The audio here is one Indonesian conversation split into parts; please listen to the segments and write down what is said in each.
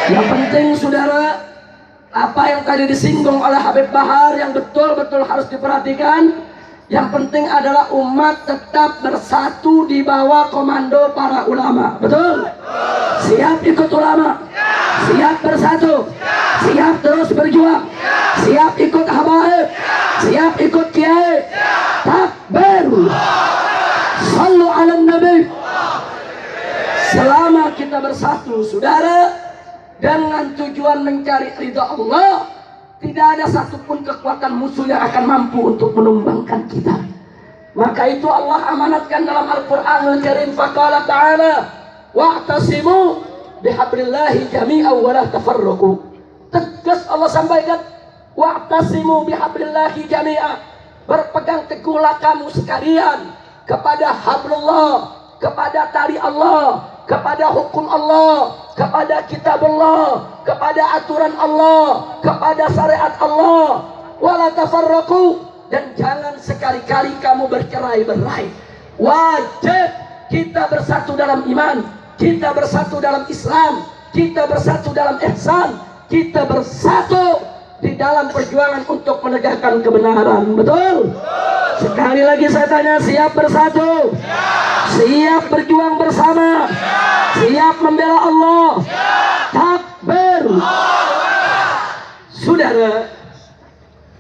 Yang penting saudara, apa yang tadi disinggung oleh Habib Bahar yang betul-betul harus diperhatikan. Yang penting adalah umat tetap bersatu di bawah komando para ulama. Betul? Siap ikut ulama? Siap bersatu? Siap terus berjuang? Siap ikut habaib? Siap ikut kiai? Takbir! Sallu ala nabi. Selama kita bersatu saudara, dengan tujuan mencari ridha Allah, tidak ada satupun kekuatan musuh yang akan mampu untuk menumbangkan kita. Maka itu Allah amanatkan dalam Al-Quranul Karim. Faqala ta'ala wa'tasimu bihablillahi jami'an wa la tafarraqu. Tegas Allah sampaikan, wa'tasimu bihablillahi jami'an, berpegang teguhlah kamu sekalian kepada hablullah, kepada tali Allah, kepada hukum Allah, kepada kitab Allah, kepada aturan Allah, kepada syariat Allah. Wala tafarraqu, dan jangan sekali-kali kamu bercerai-berai. Wajib kita bersatu dalam iman, kita bersatu dalam Islam, kita bersatu dalam ihsan, kita bersatu di dalam perjuangan untuk menegakkan kebenaran. Betul? Sekali lagi saya tanya, siap bersatu? Siap berjuang bersama? Siap membela Allah? Takbir! Saudara,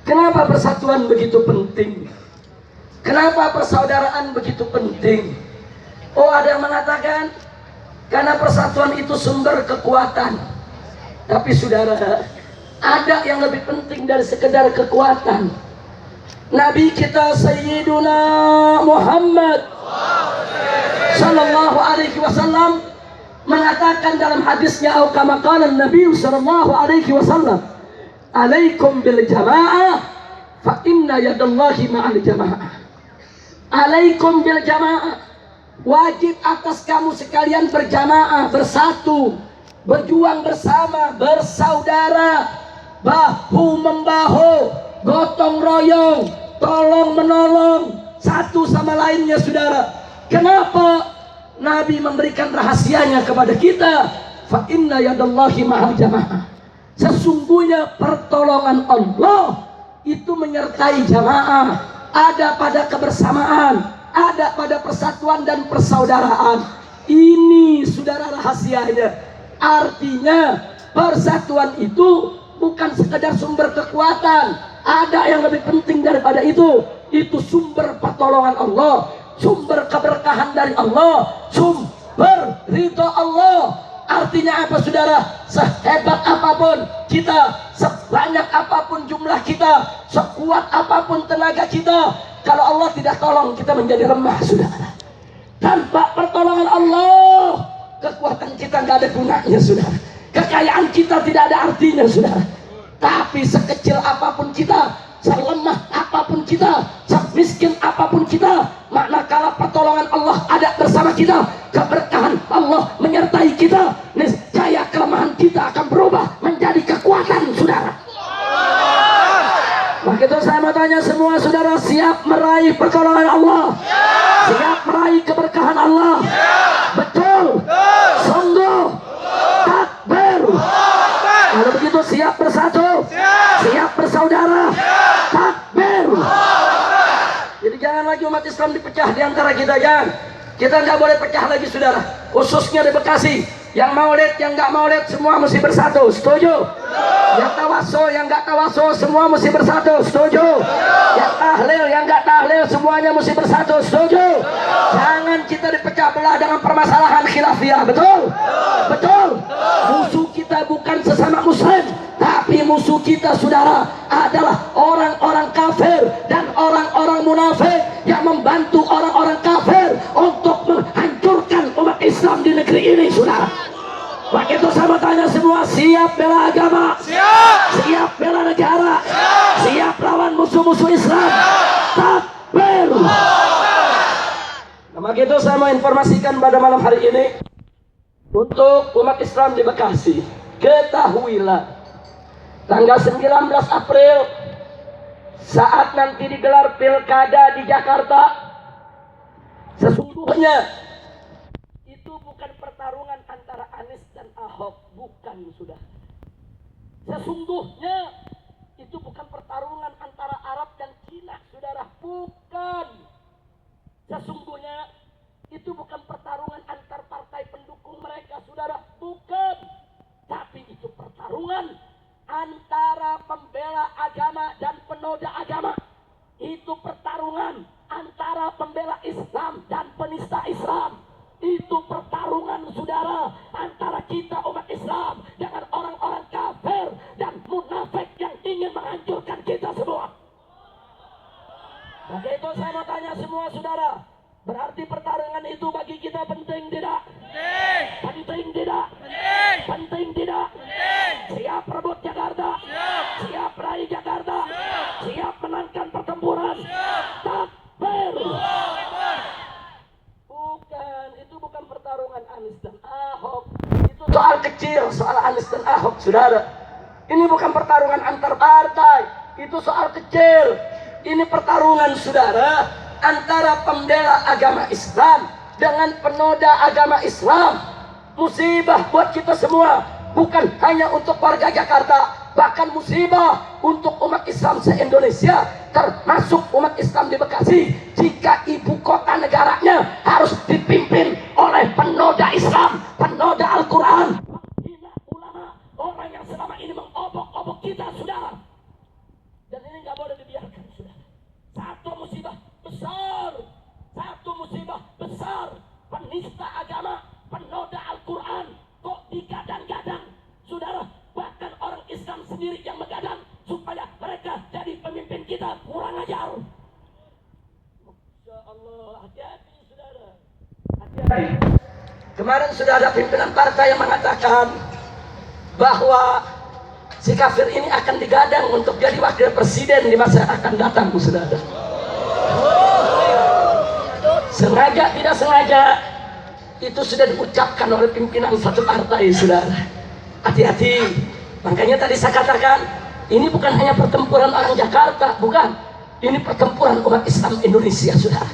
kenapa persatuan begitu penting? Kenapa persaudaraan begitu penting? Oh, ada yang mengatakan karena persatuan itu sumber kekuatan. Tapi saudara, ada yang lebih penting dari sekedar kekuatan. Nabi kita Sayyiduna Muhammad sallallahu alaihi wasallam mengatakan dalam hadisnya, atau kama qala Nabi sallallahu alaihi wasallam, alaikum bil jamaah fa inna yadallahi ma'al jamaah. Alaikum bil jamaah, wajib atas kamu sekalian berjamaah, bersatu, berjuang bersama, bersaudara, bahu membahu, gotong royong, tolong menolong satu sama lainnya saudara. Kenapa Nabi memberikan rahasianya kepada kita? Fa inna yadallahi ma'al jamaah. Sesungguhnya pertolongan Allah itu menyertai jamaah, ada pada kebersamaan, ada pada persatuan dan persaudaraan. Ini saudara rahasianya. Artinya persatuan itu bukan sekedar sumber kekuatan, ada yang lebih penting daripada itu. Itu sumber pertolongan Allah, sumber keberkahan dari Allah, sumber ridha Allah. Artinya apa saudara? Sehebat apapun kita, sebanyak apapun jumlah kita, sekuat apapun tenaga kita, kalau Allah tidak tolong kita menjadi lemah saudara. Tanpa pertolongan Allah, kekuatan kita nggak ada gunanya saudara. Kekayaan kita tidak ada artinya saudara. Tapi sekecil apapun kita, selemah apapun kita, semiskin apapun kita, manakala pertolongan Allah ada bersama kita, keberkahan Allah menyertai kita, niscaya kelemahan kita akan berubah menjadi kekuatan saudara. Maka itu saya mau tanya semua saudara, siap meraih pertolongan Allah? Siap meraih keberkahan Allah? Betul? Sungguh? Takbir! Kalau begitu siap bersatu? Siap bersaudara? Takbir! Jadi jangan lagi umat Islam dipecah di antara kita, jangan. Kita nggak boleh pecah lagi saudara. Khususnya di Bekasi, yang maulid, yang nggak maulid semua mesti bersatu. Setuju? Yang tawasul, yang nggak tawasul semua mesti bersatu. Setuju? Yang tahlil, yang nggak tahlil semuanya mesti bersatu. Setuju? Jangan kita dipecah belah dengan permasalahan khilafiyah. Betul? Betul? Musuh kita bukan sesama muslim, tapi musuh kita saudara adalah orang-orang kafir dan orang-orang munafik yang membantu orang-orang kafir untuk menghancurkan umat Islam di negeri ini saudara. Maka itu saya mau tanya semua, siap bela agama? Siap bela negara? Siap lawan musuh-musuh Islam? Takbir! Maka itu saya mau informasikan pada malam hari ini untuk umat Islam di Bekasi. Ketahuilah, tanggal 19 April saat nanti digelar pilkada di Jakarta, sesungguhnya itu bukan pertarungan antara Anies dan Ahok. Ahok. Bukan, sudah. Sesungguhnya itu bukan pertarungan antara Arab dan Cina, saudara. Bukan. Sesungguhnya itu bukan pertarungan antar partai pendukung mereka, saudara. Bukan. Tapi itu pertarungan antara pembela agama dan penoda agama. Itu pertarungan antara pembela Islam dan penista Islam. Itu pertarungan, saudara, antara kita umat Islam dengan orang-orang kafir dan munafik yang ingin menghancurkan kita semua. Maka itu saya mau tanya semua saudara, berarti pertarungan itu bagi kita penting tidak? Penting. Penting tidak? Penting. Penting tidak? Penting. Siap rebut Jakarta? Siap. Siap raih Jakarta? Siap. Siap menangkan pertempuran? Siap. Takbir. Bukan, itu bukan pertarungan Anies dan Ahok. Itu soal kecil, soal Anies dan Ahok, saudara. Ini bukan pertarungan antar partai, itu soal kecil. Ini pertarungan, saudara, antara pembela agama Islam dengan penoda agama Islam. Musibah buat kita semua, bukan hanya untuk warga Jakarta, bahkan musibah untuk umat Islam se-Indonesia, termasuk umat Islam di Bekasi, jika ibu kota negaranya harus dipimpin oleh penoda Islam, penoda Al-Quran, menghina ulama, orang yang selama ini mengobok-obok kita, saudara. Dan ini nggak boleh dibiarkan, saudara. Satu musibah besar, satu musibah besar, penista agama, penoda Al-Quran, kok digadang-gadang, saudara. Bahkan orang Islam sendiri yang menggadang supaya mereka jadi pemimpin kita, kurang ajar. Masya Allah, hati-hati, saudara. Hati-hati. Kemarin sudah ada pimpinan partai yang mengatakan bahwa si kafir ini akan digadang untuk jadi wakil presiden di masa akan datang, saudara. Sengaja tidak sengaja itu sudah diucapkan oleh pimpinan satu partai, saudara. Hati-hati. Makanya tadi saya katakan, ini bukan hanya pertempuran orang Jakarta, bukan. Ini pertempuran umat Islam Indonesia, saudara.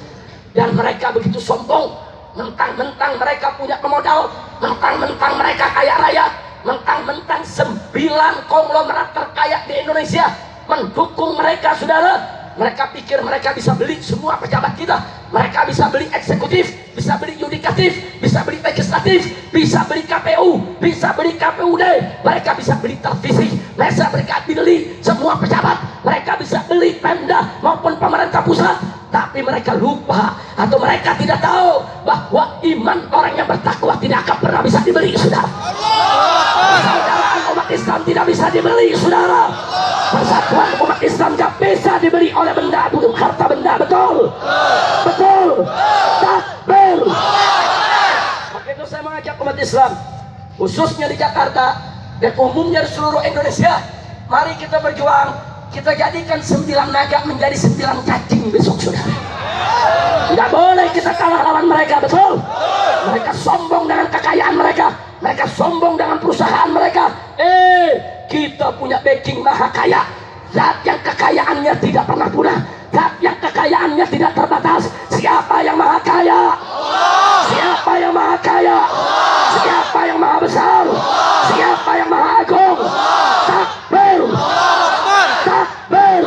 Dan mereka begitu sombong, mentang-mentang mereka punya pemodal, mentang-mentang mereka kaya raya, mentang-mentang 9 konglomerat terkaya di Indonesia mendukung mereka, saudara. Mereka pikir mereka bisa beli semua pejabat kita. Mereka bisa beli eksekutif, bisa beli yudikatif, bisa beli legislatif, bisa beli KPU, bisa beli KPUD. Mereka bisa beli televisi, mereka beli semua pejabat. Mereka bisa beli Pemda maupun pemerintah pusat. Tapi mereka lupa atau mereka tidak tahu bahwa iman orang yang bertakwa tidak akan pernah bisa dibeli, saudara. Persaudaraan umat Islam tidak bisa dibeli, saudara. Persatuan umat Islam tidak bisa dibeli oleh benda, harta benda. Betul, betul. Takbir. Maka itu saya mengajak umat Islam, khususnya di Jakarta dan umumnya di seluruh Indonesia, mari kita berjuang. Kita jadikan 9 naga menjadi 9 cacing besok, saudara. Tidak boleh kita kalah lawan mereka, betul. Mereka sombong dengan kekayaan mereka, mereka sombong dengan perusahaan mereka. Kita punya backing maha kaya, zat yang kekayaannya tidak pernah punah, zat yang kekayaannya tidak terbatas. Siapa yang maha kaya? Siapa yang maha kaya? Siapa yang maha besar? Siapa yang maha agung? Takbir. Takbir.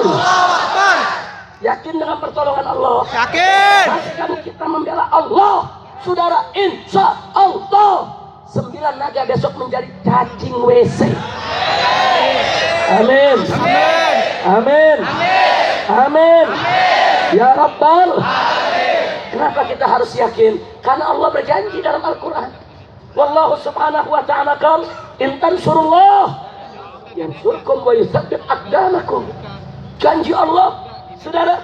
Yakin dengan pertolongan Allah? Yakin. Pastikan kita membela Allah, saudara. Insya Allah 9 naga besok menjadi cacing WC. Amin. Amin. Amin. Amin. Ya Rabbal. Kenapa kita harus yakin? Karena Allah berjanji dalam Al-Quran. Wallahu subhanahu wa ta'ala qala in tansurullah yansurkum wa yutsabbit aqdamakum. Janji Allah, saudara.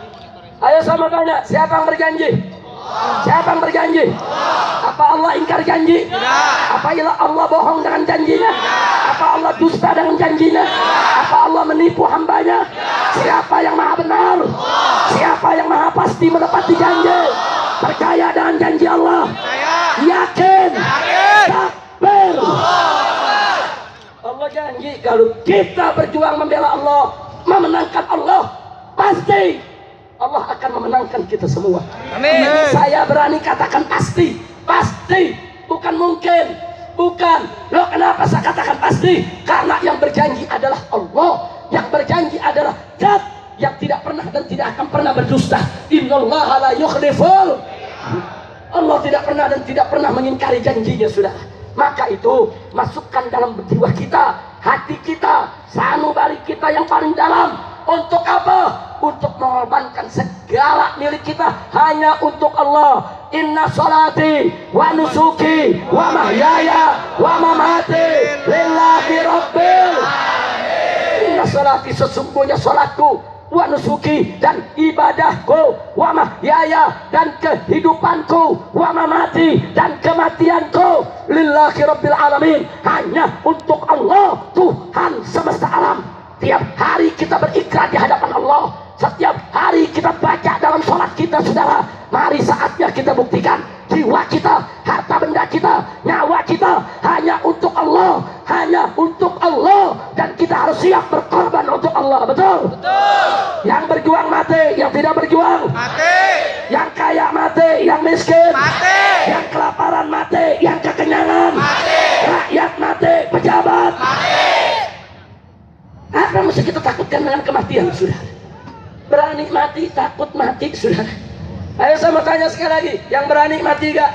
Ayo sama tanya, siapa yang berjanji? Siapa yang berjanji? Apa Allah ingkar janji? Apa Allah bohong dengan janjinya? Apa Allah dusta dengan janjinya? Apa Allah menipu hambanya? Siapa yang maha benar? Siapa yang maha pasti menepati janji? Percaya dengan janji Allah? Yakin? Takbir. Allah janji kalau kita berjuang membela Allah, memenangkan Allah, pasti Allah akan memenangkan kita semua. Amin. Saya berani katakan pasti, pasti, bukan mungkin. Bukan. Loh, kenapa saya katakan pasti? Karena yang berjanji adalah Allah. Yang berjanji adalah Zat yang tidak pernah dan tidak akan pernah berdusta. Innallaha la yukhliful. Allah tidak pernah dan tidak pernah mengingkari janjinya, saudara. Maka itu masukkan dalam jiwa kita, hati kita, sanubari kita yang paling dalam. Untuk apa? Untuk mengorbankan segala milik kita hanya untuk Allah. Inna salati wa nusuki wa mahyaya wa mamati lillahi rabbil alamin. Inna salati, sesungguhnya salatku, wa nusuki, dan ibadahku, wa mahyaya, dan kehidupanku, wa mamati, dan kematianku, lillahi rabbil alamin, hanya untuk Allah, Tuhan semesta alam. Tiap hari kita berikrar di hadapan Allah. Setiap hari kita baca dalam sholat kita, saudara. Mari saatnya kita buktikan jiwa kita, harta benda kita, nyawa kita hanya untuk Allah, hanya untuk Allah, dan kita harus siap berkorban untuk Allah. Betul? Betul. Yang berjuang mati, yang tidak berjuang mati, yang kaya mati, yang miskin mati, yang kelaparan mati, yang kekenyangan mati, rakyat mati, pejabat mati. Apa mesti kita takutkan dengan kematian, saudara? Berani mati, takut mati, saudara. Ayo saya mau tanya sekali lagi, yang berani mati gak?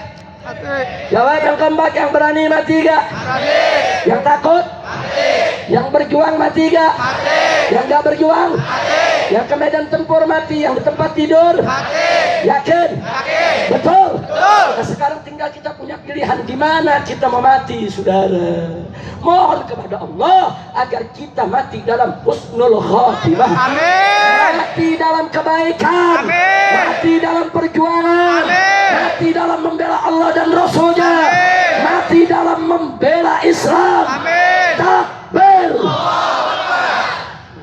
Mati. Jawab yang keempat, yang berani mati gak? Mati. Yang takut? Mati. Yang berjuang mati gak? Mati. Yang gak berjuang? Mati. Yang ke medan tempur mati, yang di tempat tidur? Mati. Yakin? Yakin. Betul? Betul. Nah, sekarang tinggal kita punya pilihan di mana kita mau mati, saudara. Mohon kepada Allah agar kita mati dalam husnul khatimah. Amin. Mati dalam kebaikan. Amin. Mati dalam perjuangan. Amin. Mati dalam membela Allah dan Rasulnya. Amin. Mati dalam membela Islam. Amin. Takbir.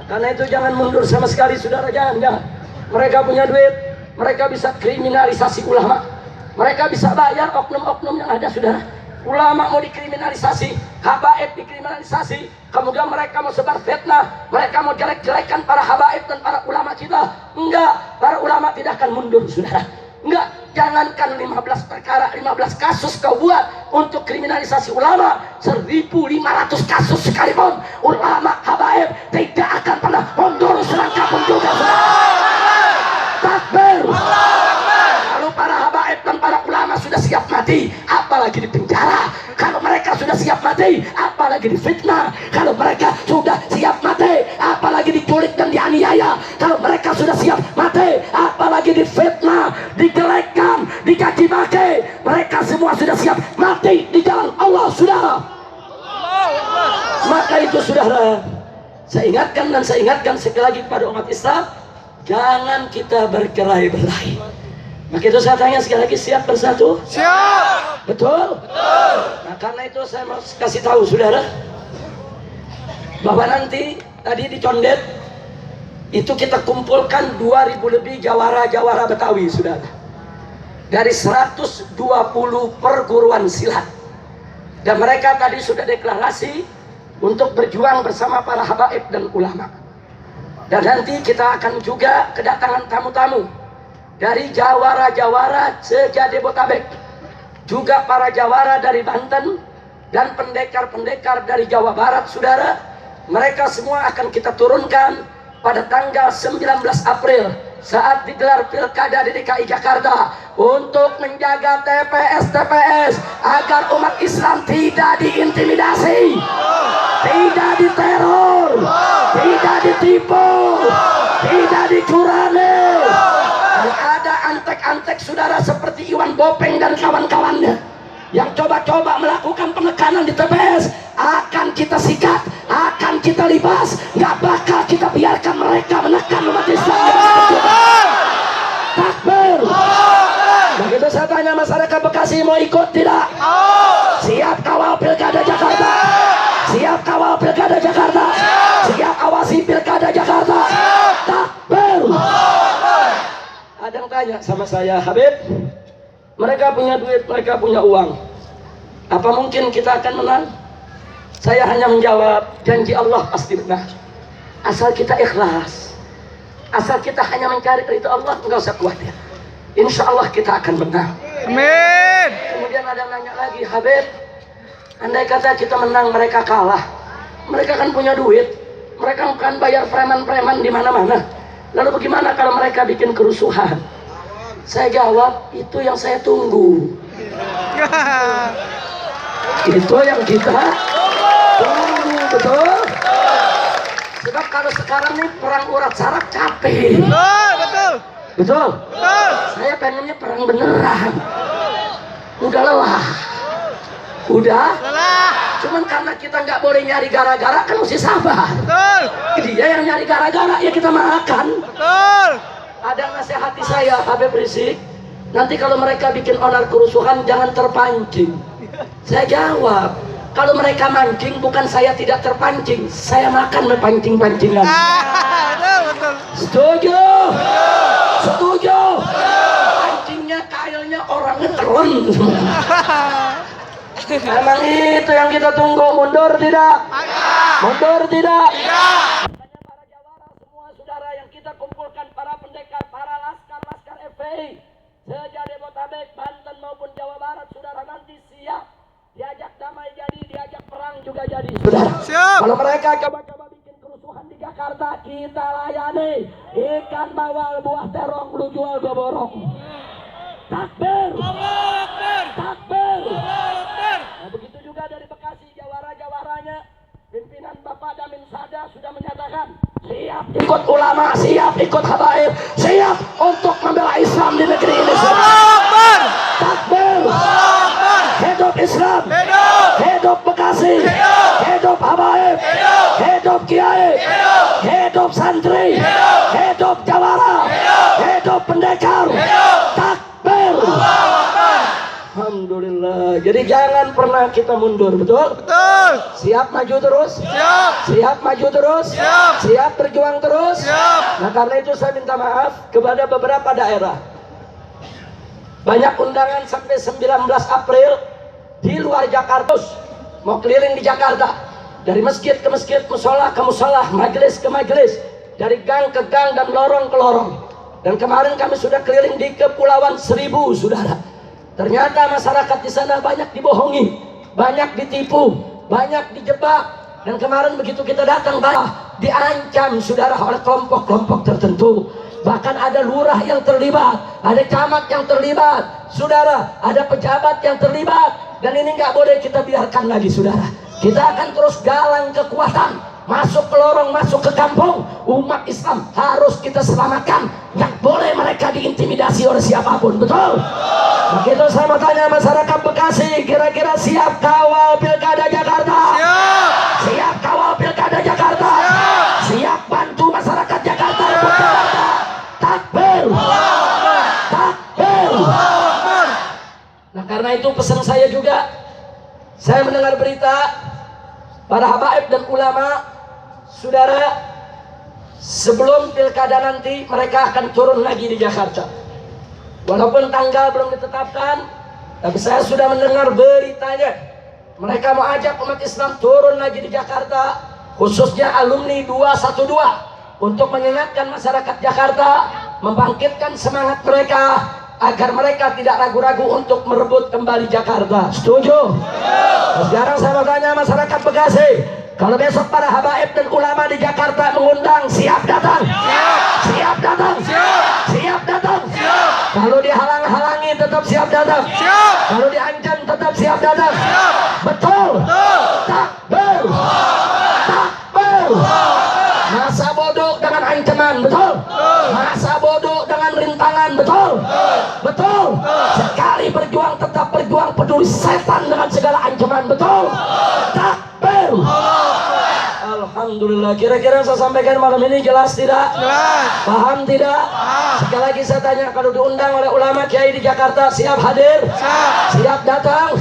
Karena itu jangan mundur sama sekali, saudara, jangan. Mereka punya duit, mereka bisa kriminalisasi ulama, mereka bisa bayar oknum-oknum yang ada, saudara. Ulama mau dikriminalisasi, habaib dikriminalisasi, kemudian mereka mau sebar fitnah, mereka mau jelek-jelekan para habaib dan para ulama kita. Enggak, para ulama tidak akan mundur, saudara. Enggak, jangankan 15 perkara, 15 kasus kau buat untuk kriminalisasi ulama, 1.500 kasus sekalipun ulama habaib tidak akan pernah mundur selangkah pun juga, saudara. Takbir. Kalau para habaib dan para ulama sudah siap mati, apalagi di penjara. Kalau mereka sudah siap mati, apalagi di fitnah. Kalau mereka sudah siap mati, apalagi diculik dan dianiaya. Kalau mereka sudah siap mati, apalagi di fitnah, dijelekkan, dicaci maki. Mereka semua sudah siap mati di jalan Allah, saudara. Maka itu, saudara, saya ingatkan sekali lagi kepada umat Islam, jangan kita berkelahi-belahi. Maka itu saya tanya sekali lagi, siap bersatu? Siap. Betul? Betul. Nah, karena itu saya mau kasih tahu, saudara, bahwa nanti tadi di Condet itu kita kumpulkan 2.000 lebih jawara-jawara Betawi, saudara, dari 120 perguruan silat. Dan mereka tadi sudah deklarasi untuk berjuang bersama para habaib dan ulama. Dan nanti kita akan juga kedatangan tamu-tamu dari jawara-jawara se-Jabodetabek, juga para jawara dari Banten, dan pendekar-pendekar dari Jawa Barat, saudara. Mereka semua akan kita turunkan pada tanggal 19 April saat digelar pilkada di DKI Jakarta untuk menjaga TPS agar umat Islam tidak diintimidasi, tidak diteror, tidak ditipu, tidak dicurangi. Kalau ada antek-antek, saudara, seperti Iwan Bopeng dan kawan-kawannya yang coba-coba melakukan penekanan di TPS, akan kita sikat, akan kita libas. Gak bakal kita biarkan mereka menekan umat Islam. Takbir. Begitu saya tanya masyarakat Bekasi, mau ikut tidak? Siap kawal pilkada Jakarta? Siap kawal pilkada Jakarta? Siap awasi pilkada Jakarta? Takbir. Ada yang tanya sama saya, Habib, mereka punya duit, mereka punya uang, apa mungkin kita akan menang? Saya hanya menjawab, janji Allah pasti benar. Asal kita ikhlas, asal kita hanya mencari ridho Allah, enggak usah khawatir. Insya Allah kita akan menang. Amin. Kemudian ada yang nanya lagi, Habib, Andai kata kita menang, mereka kalah. Mereka kan punya duit, mereka kan bayar preman-preman di mana-mana. Lalu bagaimana kalau mereka bikin kerusuhan? Saya jawab, itu yang saya tunggu. Itu yang kita tunggu, betul? Sebab kalau sekarang nih perang urat saraf capek. Betul. Betul? Saya pengennya perang beneran. Udah lelah. Udah? Lelah. Cuman karena kita nggak boleh nyari gara-gara, kan mesti sabar. Betul. Dia yang nyari gara-gara, ya kita makan. Betul. Ada nasihati saya, Habib Rizik, nanti kalau mereka bikin onar kerusuhan, jangan terpancing. Saya jawab, kalau mereka mancing, bukan saya tidak terpancing, saya makan mepancing-pancingan. Betul. Setuju? Setuju? Pancingnya, kailnya, orangnya telan. Emang itu yang kita tunggu, mundur tidak? Mundur tidak? Makanya para jawara semua saudara yang kita kumpulkan, para pendekar, para laskar FPI se-Jabodetabek, Banten maupun Jawa Barat, saudara nanti siap diajak damai jadi, diajak perang juga jadi, saudara. Siap. Kalau mereka coba-coba bikin kerusuhan di Jakarta, kita layani. Ikan bawal, buah terong, lu jual gua borong. Takbir. Takbir. Nah, begitu juga dari Bekasi, jawara-jawaranya, pimpinan Bapak Damin Sada sudah menyatakan siap ikut ulama, siap ikut habaib, siap untuk membela Islam di negeri ini. Takbir. Hidup Islam. Hidup Bekasi. Hidup habaib. Hidup kiai. Hidup santri. Hidup jawara. Hidup pendekar. Takbir. Alhamdulillah. Jadi jangan pernah kita mundur, betul? Betul. Siap maju terus? Siap. Siap maju terus? Siap. Siap berjuang terus? Siap. Nah, karena itu saya minta maaf kepada beberapa daerah. Banyak undangan sampai 19 April di luar Jakarta. Mau keliling di Jakarta. Dari masjid ke masjid, musola ke musola, majelis ke majelis, dari gang ke gang dan lorong ke lorong. Dan kemarin kami sudah keliling di Kepulauan Seribu, saudara. Ternyata masyarakat di sana banyak dibohongi, banyak ditipu, banyak dijebak. Dan kemarin begitu kita datang, banyak diancam, saudara, oleh kelompok-kelompok tertentu. Bahkan ada lurah yang terlibat, ada camat yang terlibat, saudara, ada pejabat yang terlibat. Dan ini nggak boleh kita biarkan lagi, saudara. Kita akan terus galang kekuatan, masuk ke lorong, masuk ke kampung. Umat Islam harus kita selamatkan. Nggak boleh mereka diintimidasi oleh siapapun, betul? Begitu saya mau tanya masyarakat Bekasi, kira-kira siap kawal Pilkada Jakarta? Siap. Siap kawal Pilkada Jakarta? Siap bantu masyarakat Jakarta? Takbir. Takbir. Nah, karena itu pesan saya juga, saya mendengar berita para habaib dan ulama, saudara, sebelum pilkada nanti mereka akan turun lagi di Jakarta. Walaupun tanggal belum ditetapkan, tapi saya sudah mendengar beritanya. Mereka mau ajak umat Islam turun lagi di Jakarta, khususnya alumni 212, untuk mengingatkan masyarakat Jakarta, membangkitkan semangat mereka, agar mereka tidak ragu-ragu untuk merebut kembali Jakarta. Setuju? Sekarang saya mau tanya masyarakat Bekasi, kalau besok para habaib dan ulama di Jakarta mengundang, siap datang? Siap datang? Siap datang? Kalau dihalang-halangi tetap siap datang? Kalau diancam tetap siap datang? Betul? Takbir. Takbir. Masa bodoh dengan ancaman, betul? Masa bodoh dengan rintangan, betul? Betul? Sekali berjuang tetap berjuang, peduli setan dengan segala ancaman, betul? Takbir. Alhamdulillah. Kira-kira saya sampaikan malam ini jelas tidak? Jelas. Paham tidak? Sekali lagi saya tanya, kalau diundang oleh ulama kiai di Jakarta, siap hadir? Siap datang?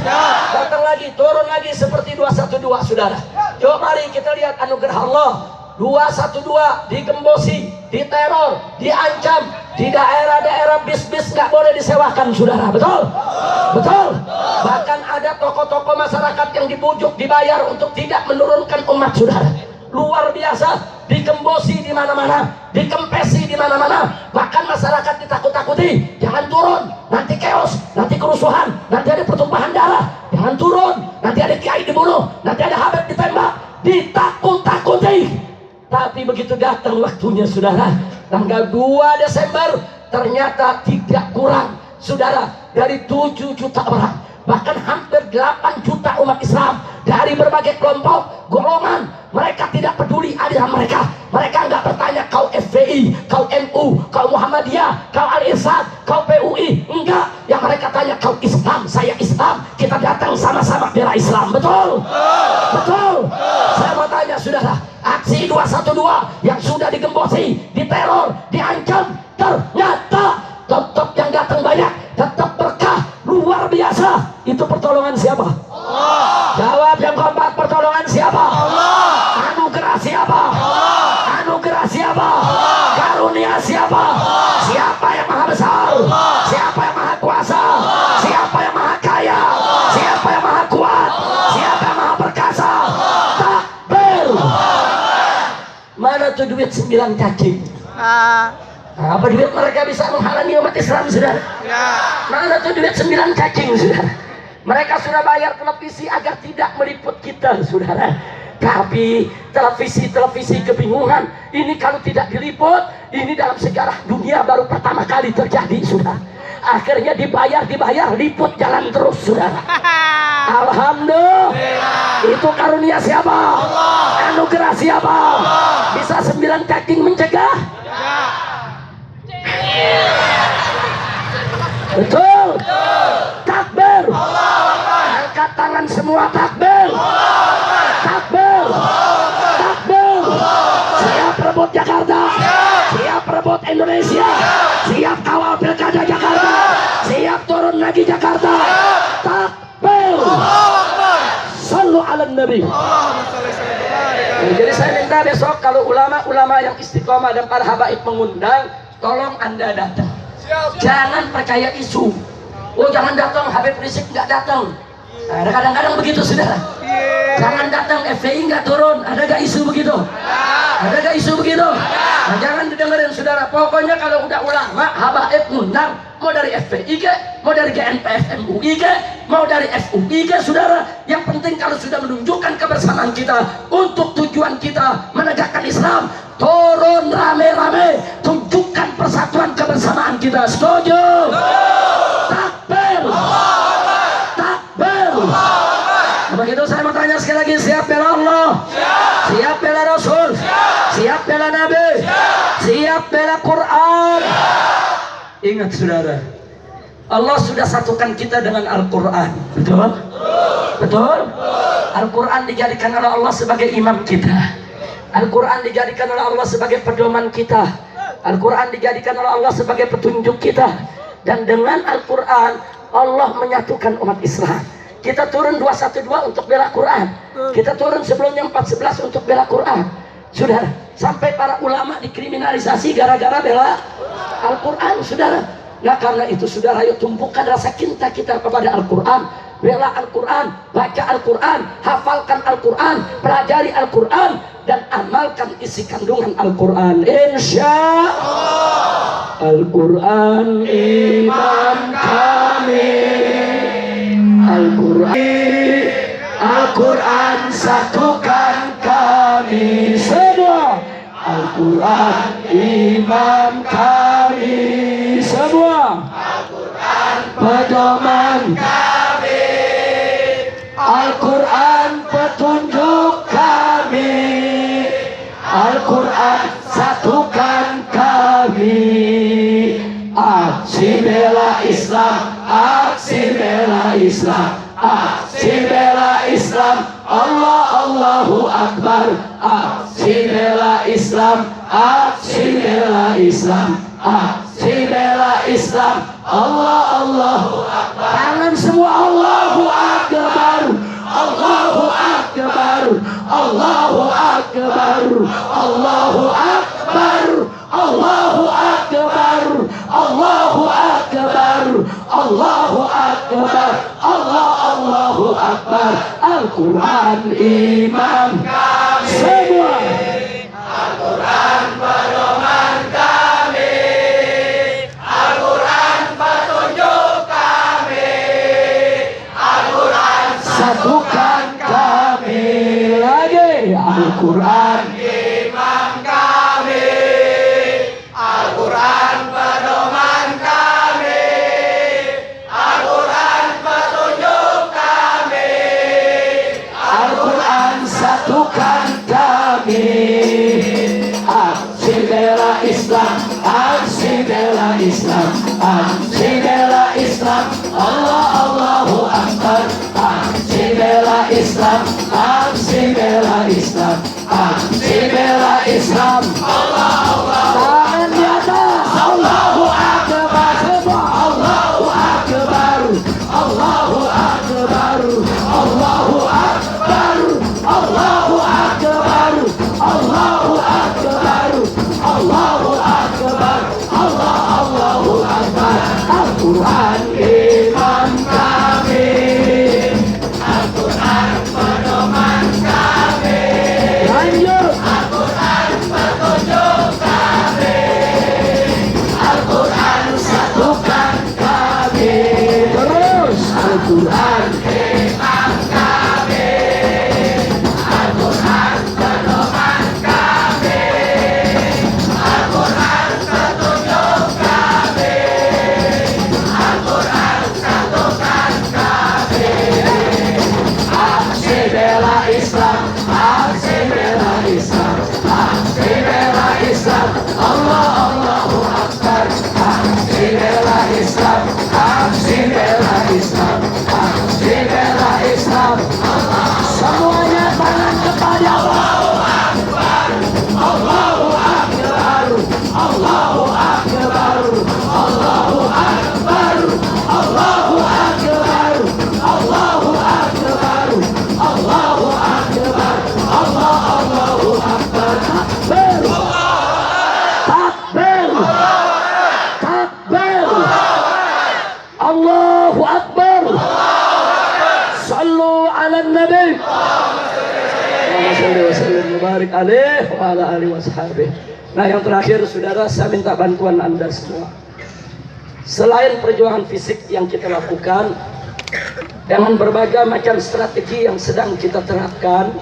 Datang lagi, turun lagi seperti 212, saudara. Yuk mari kita lihat anugerah Allah. 212 digembosi, diteror, diancam, di daerah-daerah bis-bis nggak boleh disewakan, saudara. Betul? Betul? Bahkan ada tokoh-tokoh masyarakat yang dibujuk, dibayar untuk tidak menurunkan umat, saudara. Luar biasa, digembosi di mana-mana, dikempesi di mana-mana. Bahkan masyarakat ditakut-takuti, jangan turun, nanti chaos, nanti kerusuhan, nanti ada pertumpahan darah. jangan turun, nanti ada kiai dibunuh, nanti ada habib ditembak, ditakut-takuti. Tapi begitu datang waktunya saudara, tanggal 2 Desember ternyata tidak kurang saudara dari 7 juta orang, bahkan hampir 8 juta umat Islam dari berbagai kelompok, golongan. Mereka tidak peduli aliran mereka. Mereka nggak bertanya kau FPI, kau NU, kau Muhammadiyah, kau Al-Irsyad, kau PUI. Enggak. Yang mereka tanya kau Islam, saya Islam. Kita datang sama-sama bela Islam. Betul? Betul. Saya mau tanya saudara, aksi 212 yang sudah digembosi, diteror, diancam, ternyata tetap yang datang banyak, tetap berkah luar biasa. Itu pertolongan siapa? Allah. Jawab yang keempat, pertolongan siapa? Allah. Anugerah siapa? Allah. Anugerah siapa? Allah. Karunia siapa? Allah. Siapa yang maha besar? Allah. Siapa yang maha kuasa? Allah. Siapa yang maha kaya? Allah. Siapa yang maha kuat? Allah. Siapa yang maha perkasa? Allah. Takbir. Allah. Mana tuh duit 9 cacing? Apa duit mereka bisa menghalangi umat Islam saudara? Ya. Mana tuh duit 9 cacing saudara? Mereka sudah bayar televisi agar tidak meliput kita saudara. Tapi televisi kebingungan. Ini kalau tidak diliput, ini dalam sejarah dunia baru pertama kali terjadi saudara. Akhirnya dibayar, liput jalan terus saudara. Alhamdulillah. Itu karunia siapa? Allah. Anugerah siapa? Allah. Bisa 9 cacing mencegah? Ya. Betul. Takbir. Angkat tangan semua, takbir. Takbir. Takbir. Siap rebut Jakarta. Siap rebut Indonesia. Siap kawal pilkada Jakarta. Siap turun lagi Jakarta. Takbir. Sallu ala Nabi. Jadi saya minta besok kalau ulama-ulama yang istiqomah dan para habaib mengundang, tolong Anda datang. Jangan percaya isu. Oh jangan datang, Habib Rizik nggak datang. Ada kadang-kadang begitu saudara. Jangan datang, FPI nggak turun. Ada gak isu begitu? Ada gak isu begitu? Nah, jangan didengerin saudara. Pokoknya kalau udah ulama, habaib ngundang, mau dari FPI ke, mau dari GNPF MUI ke, mau dari FUI ke saudara. Yang penting kalau sudah menunjukkan kebersamaan kita untuk tujuan kita menegakkan Islam, turun rame-rame, tunjukkan persatuan kebersamaan kita. Setuju? Takbir. Takbir. Begitu saya mau tanya sekali lagi, siap bela Allah? Siap bela Rasul? Siap bela Nabi? Siap bela Quran? Ingat saudara, Allah sudah satukan kita dengan Al-Quran. Betul? Betul? Al-Quran dijadikan oleh Allah sebagai imam kita. Al-Quran dijadikan oleh Allah sebagai pedoman kita. Al-Quran dijadikan oleh Allah sebagai petunjuk kita. Dan dengan Al-Quran Allah menyatukan umat Islam. Kita turun 212 untuk bela Quran. Kita turun sebelumnya 411 untuk bela Quran. Saudara, sampai para ulama dikriminalisasi gara-gara bela Al-Quran saudara. Nah karena itu saudara, ayo tumpukan rasa cinta kita kepada Al-Quran. Bela Al-Quran, baca Al-Quran, hafalkan Al-Quran, pelajari Al-Quran, dan amalkan isi kandungan Al-Quran. Insya Allah. Al-Quran imam kami. Al-Quran satukan kami semua. Al-Quran imam kami semua. Al-Quran pedoman kami. Al-Quran petunjuk kami. Al-Quran satukan kami. Aksi bela Islam, aksi bela Islam, aksi bela Islam. Allah Allahu Akbar. Aksi bela Islam, aksi bela Islam, aksi bela Islam. Allah Allahu Akbar. Tangan semua, Allahu Akbar. Allahu Akbar. Allahu Akbar. Allahu Akbar. Allahu Akbar. Allahu Akbar. Allahu Akbar. Allahu Akbar. Al-Quran imam semua. Al-Quran pedoman kami. Al-Quran petunjuk kami. Al-Quran Al-Quran imam kami, Al-Quran pedoman kami, Al-Quran petunjuk kami, Al-Quran satukan kami. Aksi bela Islam, aksi bela Islam, aksi bela Islam, Allah Allahu Akbar. Aksi bela Islam, aksi bela Islam, aksi bela Islam, Allah Allah. Tangan di atas, Allahu Akbar, semua Allahu Akbar, Allahu Akbar, Allahu Akbar, Allahu Akbar, Allahu Akbar, Allahu Akbar, Allahu Akbar. Al-Quran imam kami, Al-Quran pedoman kami, lanjut, Al-Quran petunjuk kami, Al-Quran satukan kami, terus Al-Quran imam kami, Al-Quran pedoman kami, Al-Quran petunjuk kami, Al-Quran satukan kami. Aksi bela Islam, aksi bela Islam, aksi bela Islam, Allah Allahu Akbar. Aksi bela Islam, aksi bela Islam, aksi bela Islam, semuanya tangan kepada Allahu Akbar, Allahu Akbar, Allahu Akbar, Allahu Akbar, Allahu Akbar, Allahu Akbar, Allahu Akbar, Allahu Akbar. Takbir, takbir, takbir, Allahu Akbar. Sallu ala Nabi. Allahumma shalli wa sallim wa barik alaihi wa ala alihi wa sahbihi. Nah, yang terakhir saudara, saya minta bantuan Anda semua. Selain perjuangan fisik yang kita lakukan dengan berbagai macam strategi yang sedang kita terapkan,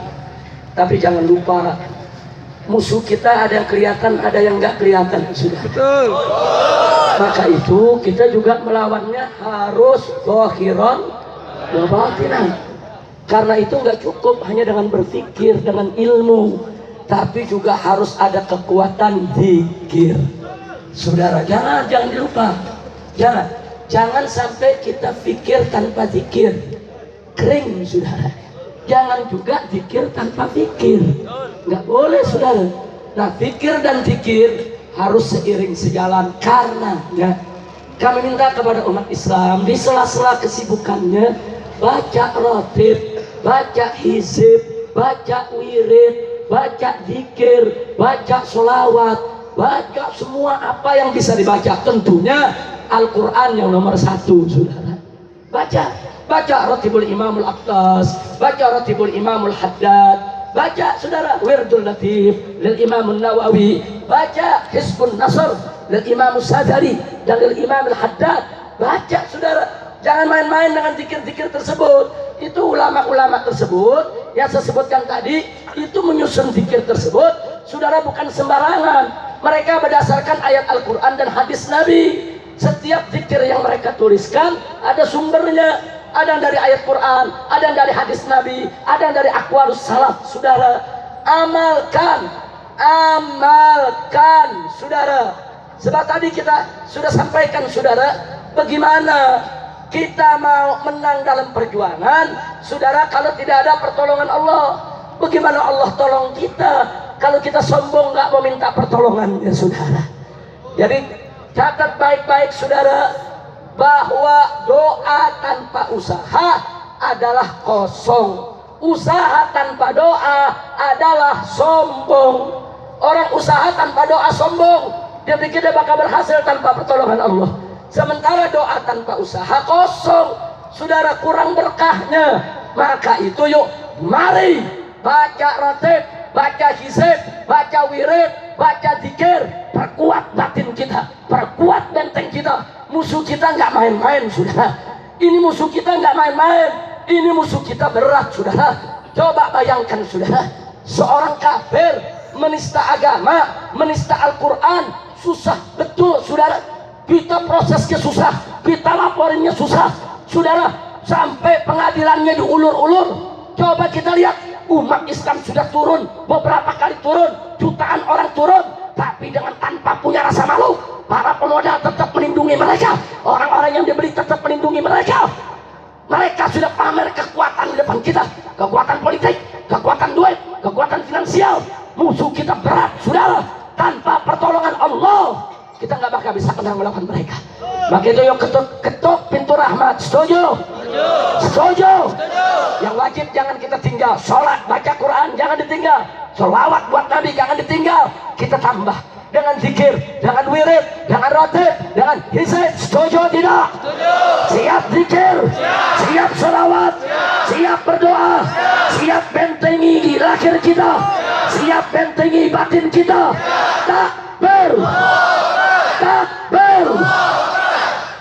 tapi jangan lupa musuh kita ada yang kelihatan, ada yang nggak kelihatan, sudah. betul. Maka itu kita juga melawannya harus zahiran wa batinan. Karena itu nggak cukup hanya dengan berpikir, dengan ilmu, tapi juga harus ada kekuatan zikir. Saudara, jangan dilupa. Jangan sampai kita pikir tanpa zikir. Kering, saudara. Jangan juga zikir tanpa pikir. Nggak boleh, saudara. Nah, pikir dan zikir harus seiring sejalan. Karena kami minta kepada umat Islam di sela-sela kesibukannya baca rotib, baca hizib, baca wirid, baca zikir, baca sholawat, baca semua apa yang bisa dibaca. Tentunya Al-Quran yang nomor 1, saudara. Baca rotibul imamul aqtas, baca rotibul imamul haddad, baca saudara wirdul latif lil imamun nawawi, baca hizbun nasr lil imamus sadari dan lil imamul haddad. Baca saudara, jangan main-main dengan zikir-zikir tersebut. Itu ulama-ulama tersebut yang saya sebutkan tadi, itu menyusun zikir tersebut, saudara, bukan sembarangan. Mereka berdasarkan ayat Al-Quran dan hadis Nabi. Setiap zikir yang mereka tuliskan ada sumbernya. Ada yang dari ayat Quran, ada yang dari hadis Nabi, ada yang dari aqwalus salaf. Saudara, amalkan, saudara. Sebab tadi kita sudah sampaikan, saudara, bagaimana kita mau menang dalam perjuangan, saudara, kalau tidak ada pertolongan Allah. Bagaimana Allah tolong kita kalau kita sombong nggak mau minta pertolongannya, saudara. Jadi catat baik-baik, saudara, bahwa doa tanpa usaha adalah kosong. Usaha tanpa doa adalah sombong. Orang usaha tanpa doa sombong. Dia pikir dia bakal berhasil tanpa pertolongan Allah. Sementara doa tanpa usaha kosong, saudara, kurang berkahnya. Maka itu yuk, mari baca rotib, baca hizib, baca wirid, baca zikir, perkuat batin kita, perkuat benteng kita. Musuh kita nggak main-main, saudara. Ini musuh kita nggak main-main. Ini musuh kita berat, saudara. Coba bayangkan, saudara, seorang kafir, menista agama, menista Al-Quran, susah betul saudara. Kita prosesnya susah, kita laporinnya susah saudara, sampai pengadilannya diulur-ulur. Coba kita lihat, umat Islam sudah turun, beberapa kali turun, jutaan orang turun, tapi dengan tanpa punya rasa malu. Para pemodal tetap melindungi mereka, orang-orang yang dibeli tetap melindungi mereka. Mereka sudah pamer kekuatan di depan kita, kekuatan politik, kekuatan duit, kekuatan finansial. Musuh kita berat saudara, tanpa pertolongan Allah kita nggak bakal bisa menang melawan mereka. Maka itu yuk ketuk pintu rahmat. Setuju? Setuju? Yang wajib jangan kita tinggal. Sholat, baca Quran jangan ditinggal. Sholawat buat Nabi jangan ditinggal. Kita tambah dengan zikir, dengan wirid, dengan rotib, dengan hizib. Setuju tidak? Siap zikir, siap sholawat, siap berdoa, siap bentengi lahir kita, siap bentengi batin kita. Takbir, takbir.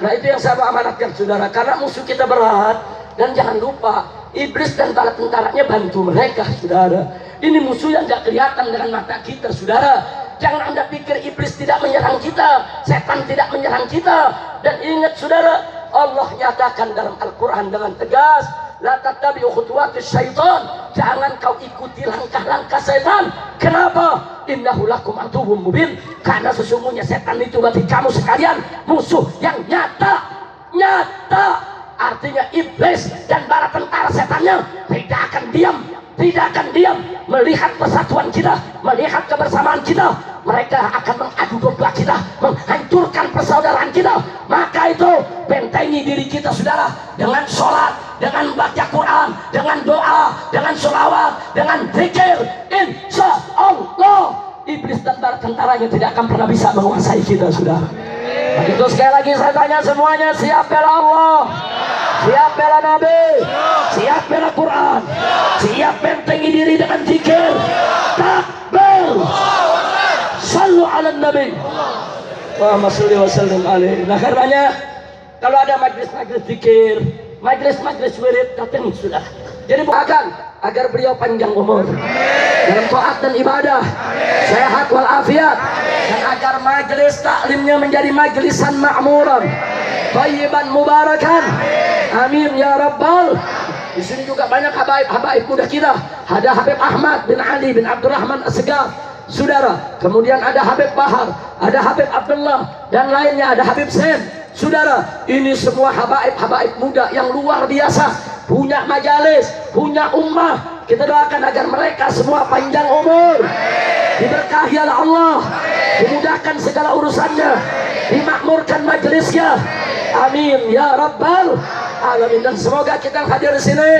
Nah itu yang saya mau amanatkan saudara, karena musuh kita berat. Dan jangan lupa, iblis dan bala tentaranya bantu mereka saudara. Ini musuh yang tidak kelihatan dengan mata kita saudara. Jangan Anda pikir iblis tidak menyerang kita, setan tidak menyerang kita. Dan ingat saudara, Allah nyatakan dalam Al-Quran dengan tegas, la tattabi'u khutuwatis syaitan, jangan kau ikuti langkah-langkah setan. Kenapa? Innahu lakum aduwwum mubin, karena sesungguhnya setan itu bagi kamu sekalian musuh yang nyata. Nyata artinya iblis dan para tentara setannya tidak akan diam, tidak akan diam melihat persatuan kita, melihat kebersamaan kita. Mereka akan mengadu domba kita, menghancurkan persaudaraan kita. Maka itu bentengi diri kita saudara, dengan sholat, dengan baca Quran, dengan doa, dengan sholawat, dengan zikir. Insya Allah iblis dan para tentaranya tidak akan pernah bisa menguasai kita saudara. Begitu sekali lagi saya tanya semuanya, siap bela Allah, siap bela Nabi, siap bela Quran, siap bentengi diri dengan zikir. Takbir, sallu ala Nabi, Allahumma sholli wa sallim alaihi. Nah karenanya kalau ada majlis-majlis zikir, majlis-majlis wirid, datang sudah. Jadi agar beliau panjang umur dalam taat dan ibadah, sehat walafiat, dan agar majelis taklimnya menjadi majlisan ma'muran, thayyiban mubarakan. Amin ya rabbal. Di sini juga banyak habaib muda kita. Ada Habib Ahmad bin Ali bin Abdurrahman As-Segaf saudara, kemudian ada Habib Bahar, ada Habib Abdullah, dan lainnya ada Habib Sen saudara. Ini semua habaib muda yang luar biasa, punya majalis, punya ummah. Kita doakan agar mereka semua panjang umur, diberkahi oleh Allah, dimudahkan segala urusannya, dimakmurkan majelisnya. Amin ya rabbal alamin. Dan semoga kita hadir di sini